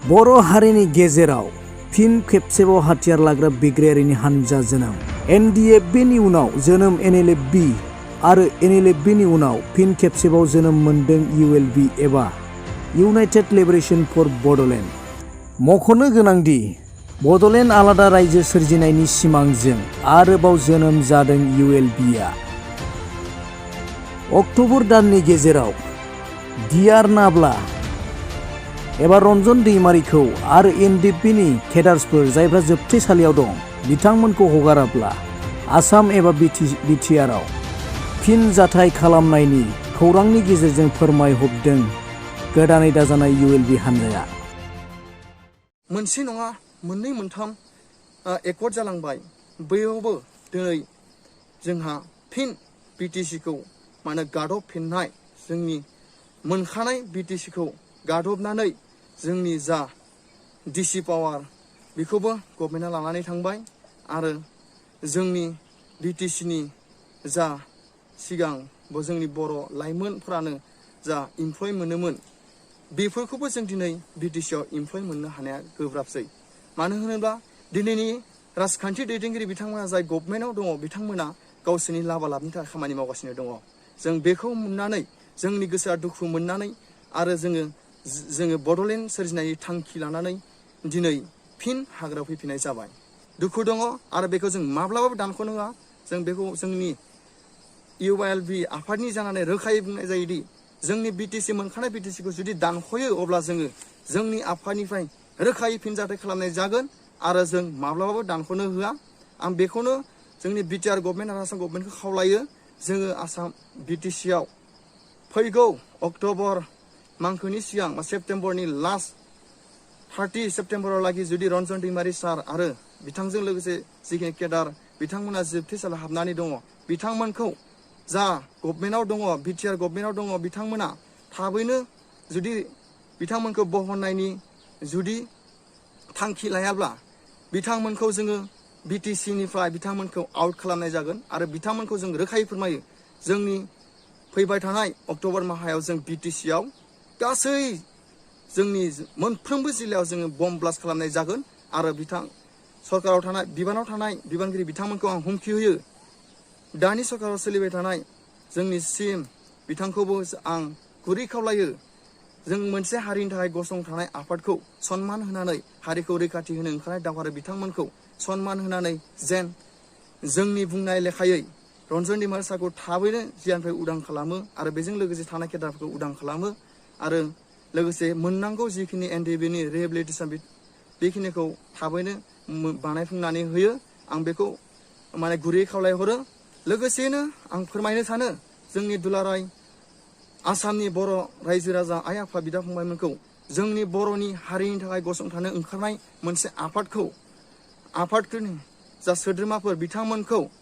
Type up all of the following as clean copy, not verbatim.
बर' हारिनि गेजेराव फिन खेबसेबाव हाथियार लाग्रा बिग्रायारिनि हानजा जोनोम। NDFBनि उनाव जोनोम NLFB आरो NLFBनि उनाव फिन खेबसेबाव जोनोम मोनदों ULB एबा इउनाइटेड लिबारेशन फर बड'लेण्ड। मख'नो गोनांदि बड'लेण्ड आलादा रायजो सोरजिनायनि सिमांजों आरोबाव जोनोम जादों ULBआ। अक्ट'बर दाननि गेजेराव डिआर नाब्ला एबा रन्जन दैमारिखौ आरो NDFBनि केडार्सफोर जायफ्रा जोबथेसालियाव दं बिथांमोनखौ हगाराब्ला आसाम एबा बिटिआरआव फिन जाथाय खालामनायनि खौरांनि गेजेरजों फोरमायहरदों गोदानै दाजानाय ULB हानजाया। मोनसे नङा मोननै मोनथाम एकर्ड जालांबाय, बैयावबो दिनै जोंहा फिन BTCखौ गादबफिननाय, जोंनि मोनखानाय BTCखौ गादबनानै जोंनि जा DC पावार बेखौबो गभर्नमेन्टआ लानानै थांबाय आरो जोंनि BTCनि जा सिगां जोंनि बर' लाइमोनफ्रानो जा इमप्लय मोनोमोन बेफोरखौबो जों दिनै BTCआव इमप्लय मोननो हानाया गोब्राबसै। मानो होनोब्ला दिनैनि राजखान्थि दैदेनगिरि बिथांमोना जाय गभर्नमेन्टआव दङ बिथांमोना गावसोरनि लाबालाबनि थाखाय खामानि मावगासिनो दङ। जों बेखौ नुनानै जोंनि गोसोआ दुखु मोननानै आरो जोङो बड'लेण्ड सोरजिनायनि थांखि लानानै दिनै फिन हाग्रायाव फैफिननाय जाबाय। दुखु दङ आरो बेखौ जों माब्लाबाबो दानख'नो होआ। जों बेखौ जोंनि ULB आफादनि जानानै रोखायै बुंनाय जायोदि जोंनि BTC मोनखानाय BTCखौ जुदि दानख'यो अब्ला जोङो जोंनि आफादनिफ्राय रोखायै फिनजाथाय खालामनाय जागोन आरो जों माब्लाबाबो दानख'नो होआ। आं बेखौनो जोंनि BTR गभर्नमेन्ट आरो आसाम गभर्नमेन्टखौ खावलायो, जोङो आसाम BTCआव फैगौ अक्ट'बर मांखोनि सिगां सेप्तेम्बरनि लास्ट 30 सेप्तेम्बरावलागि जुदि रन्जन दैमारि सार आरो बिथांजों लोगोसे जिखिनि केडार बिथांमोना जोबथेसालियाव हाबनानै दङ बिथांमोनखौ जा गभर्नमेन्टआव दङ BTR गभर्नमेन्टआव दङ बिथांमोना थाबैनो जुदि बिथांमोनखौ बहननायनि जुदि थांखि लायाब्ला बिथांमोनखौ जोङो BTCनिफ्राय बिथांमोनखौ आउट खालामनाय जागोन आरो बिथांमोनखौ जों रोखायै फोरमायो जोंनि फैबाय थानाय अक्ट'बर माहायाव जों BTCआव गासै जोंनि मोनफ्रोमबो जिल्लायाव जोङो बम ब्लास्ट खालामनाय जागोन आरो सरकाराव थानाय बिबानाव थानाय बिबानगिरि बिथांमोनखौ आं हुमखि होयो। दानि सरकाराव सोलिबाय थानाय जोंनि CM बिथांखौबो आं गुरै खावलायो, जों मोनसे हारिनि थाखाय गसंथानाय आफादखौ सनमान होनानै हारिखौ रैखाथि होनो ओंखारनाय दावहारु बिथांमोनखौ सनमान होनानै जेन जोंनि बुंनाय लेखायै रन्जन दैमारि सारखौ थाबैनो जियानिफ्राय उदां खालामो आरो बेजों लोगोसे थानाय केडारफोरखौ उदां खालामो आरो लोगोसे मोननांगौ जिखिनि NDFBनि रिहेबिलिटेसन बेखिनिखौ थाबैनो बानायफुंनानै होयो। आं बेखौ गुरैयै खावलायहरो। लोगोसेनो आं फोरमायनो सानो जोंनि दुलाराय आसामनि बर' रायजो राजा आइ आफा बिदा फंबायमोनखौ जोंनि बर'नि हारिनि थाखाय गसंथानो ओंखारनाय मोनसे आफादफोरनि जा सोद्रोमाफोर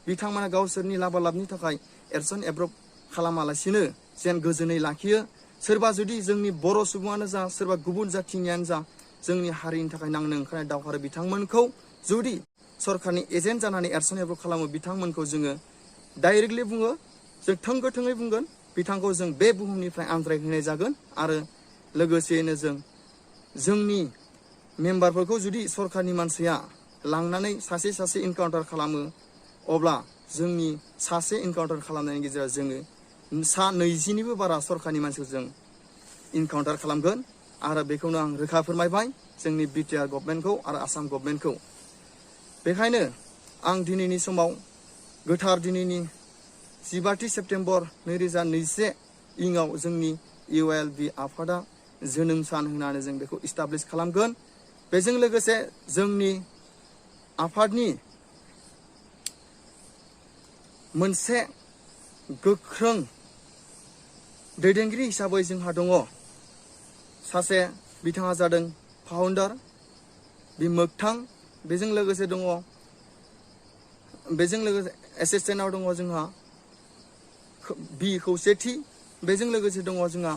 बिथांमोना गावसोरनि लाबालाबनि थाखाय एरसन एब्रब खालामालासिनो जेन गोजोनै लाखियो। सोरबा जुदि जोंनि बर' सुबुङानो जा सोरबा गुबुन जाथिनियानो जा जोंनि हारिनि थाखाय नांनो ओंखारनाय दावहारु बिथांमोनखौ जुदि सरकारनि एजेन्ट जानानै एरसन एब्रब खालामो बिथांमोनखौ जोङो डाइरेक्टलि बुङो, जों थोंगोथोङै बुंगोन बिथांखौ जों बे बुहुमनिफ्राय आनज्रायहैनाय जागोन आरो लोगोसेयैनो जोंनि मेम्बारफोरखौ जुदि सरकारनि मानसिया लांनानै सासे इनकाउन्टार खालामो अब्ला जोंनि सासे इनकाउन्टार खालामनायनि गेजेराव जोङो 20निबो बारा सरकारनि मानसिखौ जों इनकाउन्टार खालामगोन आरो बेखौनो आं रोखा फोरमायबाय जोंनि BTR गभर्नमेन्टखौ आरो आसाम गभर्नमेन्टखौ। बेखायनो आं दिनैनि समाव गोथार दिनैनि 15 सेप्तेम्बर 2021 इङाव जोंनि ULB आफादा जोनोम सान होनानै जों बेखौ इस्टाब्लिस खालामगोन। बेजों लोगोसे जोंनि आफादनि मोनसे गोख्रों दैदेनगिरि हिसाबै जोंहा दङ सासे, बिथाङा जादों फाउन्डार मोगथां। बेजों लोगोसे एसिस्टेन्टआव दङ जोंहा खौसेथि। बेजों लोगोसे दङ जोंहा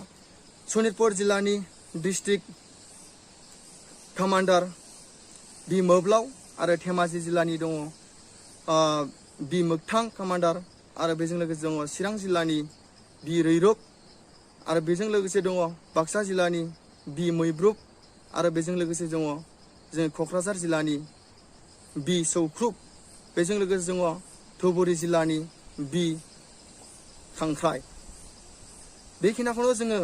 सनितपुर जिल्लानि डिस्ट्रिक्ट कामान्डार मोब्लाव आरो धेमाजि जिल्लानि दङ मोगथां कामान्डार आरो बेजों लोगोसे दङ चिरां जिल्लानि रैरुब आरो बेजों लोगोसे दङ बाक्सा जिल्लानि मैब्रुब आरो बेजों लोगोसे दङ जों क'क्राझार जिल्लानि बि सौख्रुब, बेजों लोगोसे दङ धुबुरी जिल्लानि बि खांख्राइ। बेखिनिखौनो जोङो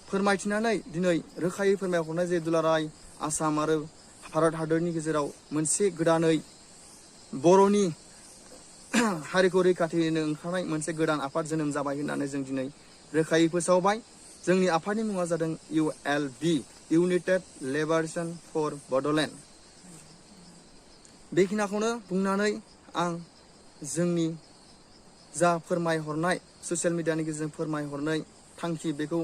फोरमायथिनानै दिनै रोखायै फोरमायहरनाय जे दुलाराय आसाम आरो भारत हादरनि गेजेराव मोनसे गोदानै बर'नि हारिखौ रैखाथि होनो ओंखारनाय मोनसे गोदान आफाद जोनोम जाबाय होननानै जों दिनै रोखायै फोसावबाय। जोंनि आफादनि मुङा जादों ULB, इउनाइटेड लिबारेशन फर बड'लेण्ड। बेखिनिखौनो बुंनानै आं जोंनि जा फोरमायहरनाय ससियेल मिडियानि गेजेरजों फोरमायहरनाय थांखि बेखौ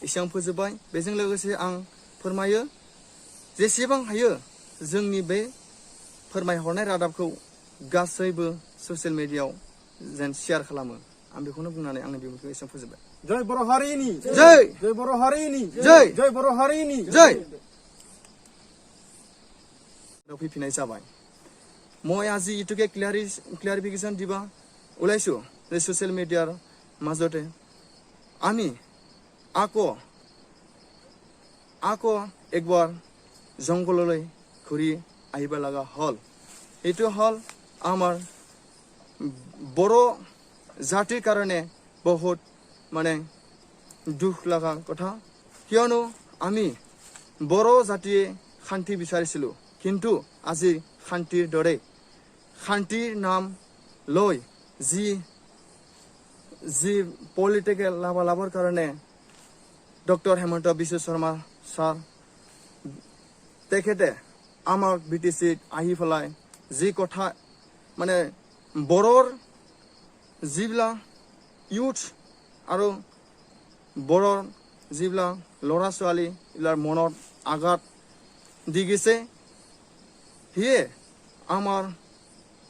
एसेबां फोजोबबाय। बेजों लोगोसे आं फोरमायो जेसेबां हायो जोंनि बे फोरमायहरनाय रादाबखौ गासैबो ससियेल मिडियायाव जेन शेयार खालामो। आं बेखौनो बुंनानै आंनि बिबुंथिखौ एसेबां फोजोबबाय। जय बर' हारिनि जय जय बर' हारिनि जय जय बर' हारिनि जय। फैफिननाय जाबाय। মই আজি ইটোকে ক্লিয়াৰিফিকেশ্যন দিবা ওলাইছো যে ছ'চিয়েল মিডিয়াৰ মাজতে আমি আকৌ একবাৰ জংঘললৈ ঘূৰি আহিব লগা হ'ল। এইটো হ'ল আমাৰ বড়ো জাতিৰ কাৰণে বহুত মানে দুখ লগা কথা, কিয়নো আমি বড়ো জাতিয়ে শান্তি বিচাৰিছিলোঁ, কিন্তু আজি শান্তিৰ দৰে শান্তিৰ নাম লৈ যি পলিটিকেল লাভালাভৰ কাৰণে ডক্টৰ হেমন্ত বিশ্ব শৰ্মা ছাৰ তেখেতে আমাক BTCত আহি পেলাই যি কথা মানে বড়োৰ যিবিলাক ইউথ আৰু বড়োৰ যিবিলাক ল'ৰা ছোৱালী এইবিলাৰ মনত আঘাত দি গৈছে, সিয়ে আমাৰ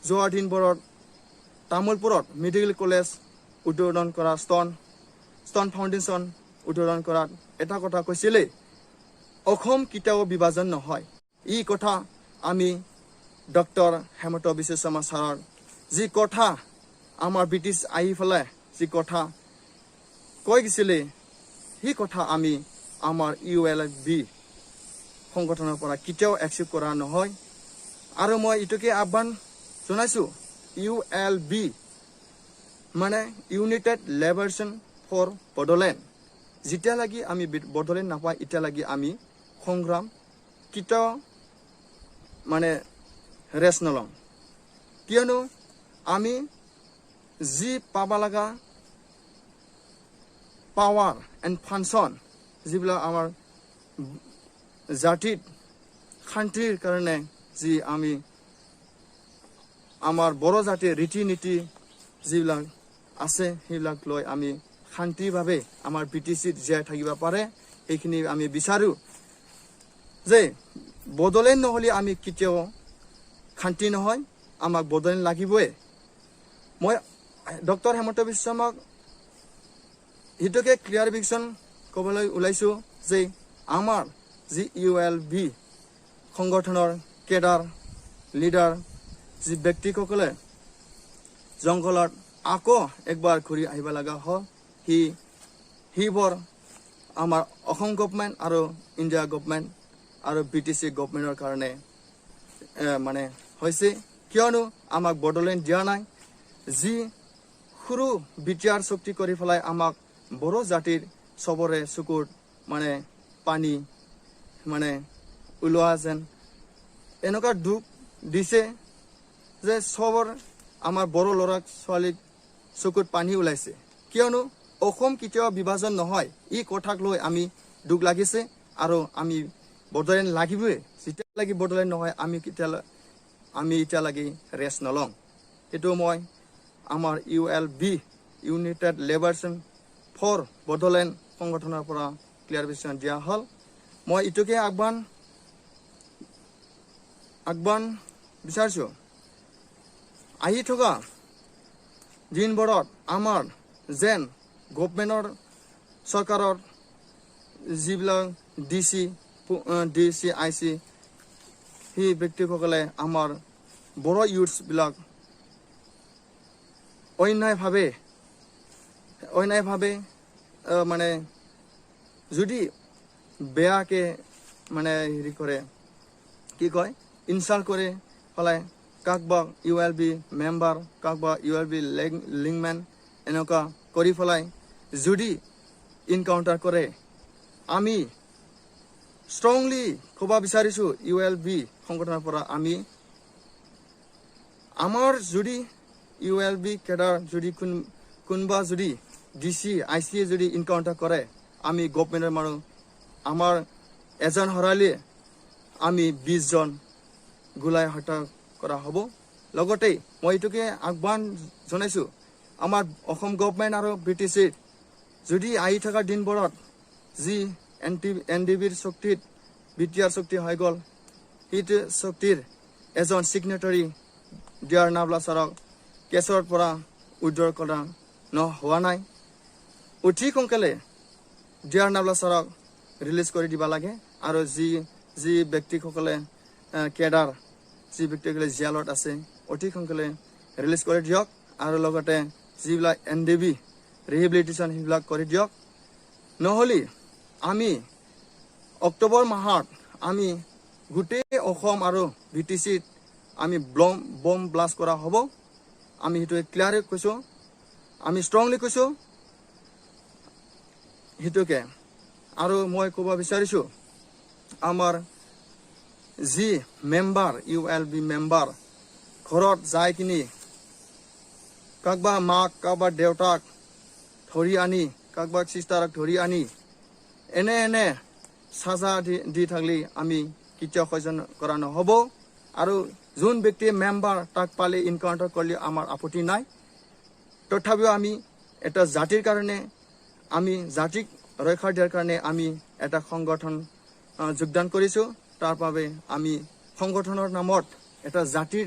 যোৱা দিনবোৰত তামোলপুৰত মেডিকেল কলেজ উদ্বোধন কৰা ষ্টন ফাউণ্ডেশ্যন উদ্বোধন কৰাত এটা কথা কৈছিলে, অসম কেতিয়াও বিভাজন নহয়। এই কথা আমি ডক্টৰ হেমন্ত বিশ্ব শৰ্মা ছাৰৰ যি কথা আমাৰ ব্ৰিটিছ আহি পেলাই যি কথা কৈ গৈছিলে, সেই কথা আমি আমাৰ ULB সংগঠনৰ পৰা কেতিয়াও একচেপ্ট কৰা নহয়। আৰু মই এইটোকে আহ্বান জনাইছোঁ, ULB মানে ইউনাইটেড লিবাৰেশ্যন ফৰ বড'লেণ্ড, যেতিয়ালৈকে আমি বড'লেণ্ড নাপায় এতিয়ালৈকে আমি সংগ্ৰাম কেতিয়াও মানে ৰেষ্ট নলওঁ। কিয়নো আমি যি পাব লগা পাৱাৰ এণ্ড ফাংচন যিবিলাক আমাৰ জাতিত শান্তিৰ কাৰণে যি আমি আমাৰ বড়ো জাতিৰ ৰীতি নীতি যিবিলাক আছে সেইবিলাক লৈ আমি শান্তিভাৱে আমাৰ BTCত জীয়াই থাকিব পাৰে, সেইখিনি আমি বিচাৰোঁ। যে বড'লেণ্ড নহ'লে আমি কেতিয়াও শান্তি নহয়, আমাক বড'লেণ্ড লাগিবই। মই ডক্টৰ হেমন্ত বিশ্ব শৰ্মাক সেইটোকে ক্লিয়াৰিফিকেশ্যন ক'বলৈ ওলাইছোঁ যে আমাৰ যি ULB সংগঠনৰ কেডাৰ লিডাৰ যি ব্যক্তিসকলে জংঘলত আকৌ একবাৰ ঘূৰি আহিব লগা হ'ল, সেইবোৰ আমাৰ অসম গভমেণ্ট আৰু ইণ্ডিয়া গভমেণ্ট আৰু BTC গভমেণ্টৰ কাৰণে মানে হৈছে, কিয়নো আমাক বড'লেণ্ড দিয়া নাই। যি সৰু বিটিয়াৰ চুক্তি কৰি পেলাই আমাক বড়ো জাতিৰ চবৰে চকুত মানে পানী মানে ওলোৱা যেন এনেকুৱা দুখ দিছে যে চবৰ আমাৰ বড়ো ল'ৰা ছোৱালীক চকুত পানী ওলাইছে, কিয়নো অসম কেতিয়াও বিভাজন নহয়। এই কথাক লৈ আমি দুখ লাগিছে আৰু আমি বড'লেণ্ড লাগিবই। যেতিয়ালৈকে বড'লেণ্ড নহয় আমি এতিয়ালৈকে ৰেষ্ট নলওঁ। এইটো মই আমাৰ ULB United liberation for Bodoland সংগঠনৰ পৰা ক্লিয়াৰিফিকেশ্যন দিয়া হ'ল। মই এইটোকে আহ্বান বিচাৰিছোঁ, আহি থকা দিনবোৰত আমাৰ যেন গভমেণ্টৰ চৰকাৰৰ যিবিলাক DC IC সেই ব্যক্তিসকলে আমাৰ বড়ো ইউথছবিলাক অন্যায়ভাৱে মানে যদি বেয়াকৈ মানে হেৰি কৰে কি কয় ইনচাল্ট কৰে ফলাই কাকবা ULB মেম্বাৰ কাকবা ULB লিংকমেন এনেকুৱা কৰি ফলাই যদি ইনকাউণ্টাৰ কৰে আমি ষ্ট্ৰংলি ক'ব বিচাৰিছোঁ ULB সংগঠনৰ পৰা আমি আমাৰ যদি ULB কেডাৰ যদি কোনোবা যদি DC IC যদি ইনকাউণ্টাৰ কৰে আমি গভৰ্ণমেণ্টৰ মানুহ আমাৰ এজন হৰালে আমি 20 জন গুলাই হত্যা কৰা হ'ব লগতে মই এইটোকে আহ্বান জনাইছোঁ আমাৰ অসম গভৰ্ণমেণ্ট আৰু BTC যদি আহি থকা দিনবোৰত যি NDBৰ শক্তিত BTR শক্তি হৈ গ'ল সেইটো শক্তিৰ এজন চিগনেটাৰী ডিয়াৰ নাবলা ছাৰক কেছৰ পৰা উদ্ধাৰ কৰা হোৱা নাই অতি সোনকালে ডিয়াৰ নাবলা ছাৰক ৰিলিজ কৰি দিব লাগে আৰু যি ব্যক্তিসকলে কেডাৰ যি ব্যক্তিসকলে জেলত আছে অতি সোনকালে ৰিলিজ কৰি দিয়ক আৰু লগতে যিবিলাক NDB ৰিহেবিলিটেশ্যন সেইবিলাক কৰি দিয়ক নহ'লে আমি অক্টোবৰ মাহত আমি গোটেই অসম আৰু BTCত আমি বম ব্লাষ্ট কৰা হ'ব আমি সেইটো ক্লিয়াৰলি কৈছোঁ আমি ষ্ট্ৰংলি কৈছোঁ সেইটোকে আৰু মই ক'ব বিচাৰিছোঁ আমাৰ যি মেম্বাৰ ULB মেম্বাৰ ঘৰত যাই কিনি কাকবা মাক কাকবা দেউতাক ধৰি আনি কাকবা চিষ্টাৰক ধৰি আনি এনে সাজা দি থাকলে আমি কেতিয়াও সহ্য কৰা নহ'ব আৰু যোন ব্যক্তিয়ে মেম্বাৰ তাক পালে ইনকাউণ্টাৰ কৰিলে আমাৰ আপত্তি নাই তথাপিও আমি এটা জাতিৰ কাৰণে আমি জাতিক ৰক্ষা দিয়াৰ কাৰণে আমি এটা সংগঠন যোগদান কৰিছোঁ তাৰ বাবে আমি সংগঠনৰ নামত এটা জাতিৰ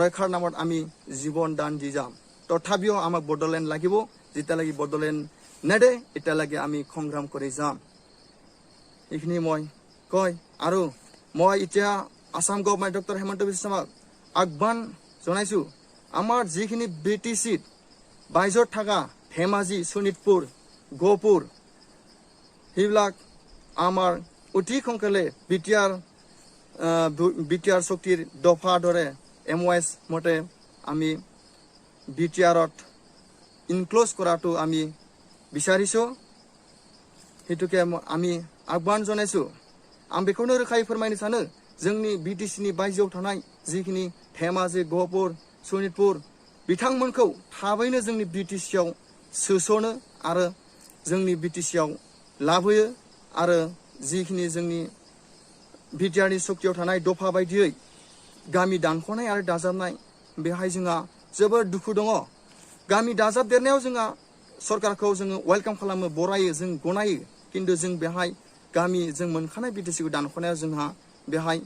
ৰক্ষাৰ নামত আমি জীৱন দান দি যাম তথাপিও আমাক বড়োলেণ্ড লাগিব যেতিয়ালৈকে বড়োলেণ্ড নেদে এতিয়ালৈকে আমি সংগ্ৰাম কৰি যাম এইখিনি মই কয় আৰু মই এতিয়া আসাম গভৰ্ণমেণ্ট ডক্টৰ হেমন্ত বিশ্ব শৰ্মাক আহ্বান জনাইছোঁ আমাৰ যিখিনি BTCত বাইজত থকা ধেমাজি শোণিতপুৰ গহপুৰ সেইবিলাক আমাৰ অতি সোনকালে BTR শক্তিৰ দফা দৰে MOS মতে আমি BTRত ইনক্ল'জ কৰাটো আমি বিচাৰিছোঁ সেইটোকে আমি আহ্বান জনাইছোঁ आं बेखौनो रोखायै फोरमायनो सानो जोंनि BTCनि बायजोआव थानाय जिखिनि धेमाजि गहपुर सनितपुर बिथांमोनखौ थाबैनो जोंनि BTCआव सोस'नो आरो जोंनि BTCआव लाबोयो आरो जिखिनि जोंनि BTRनि शक्तियाव थानाय दफा बायदियै गामि दानख'नाय आरो दाजाबनाय बेहाय जोंहा जोबोद दुखु दङ गामि दाजाबदेरनायाव जोंहा सरकारखौ जोङो वेलकाम खालामो बरायो जों गनायो किन्तु जों बेहाय गामि जों मोनखानाय BTCखौ दानख'नायाव जोंहा बेहाय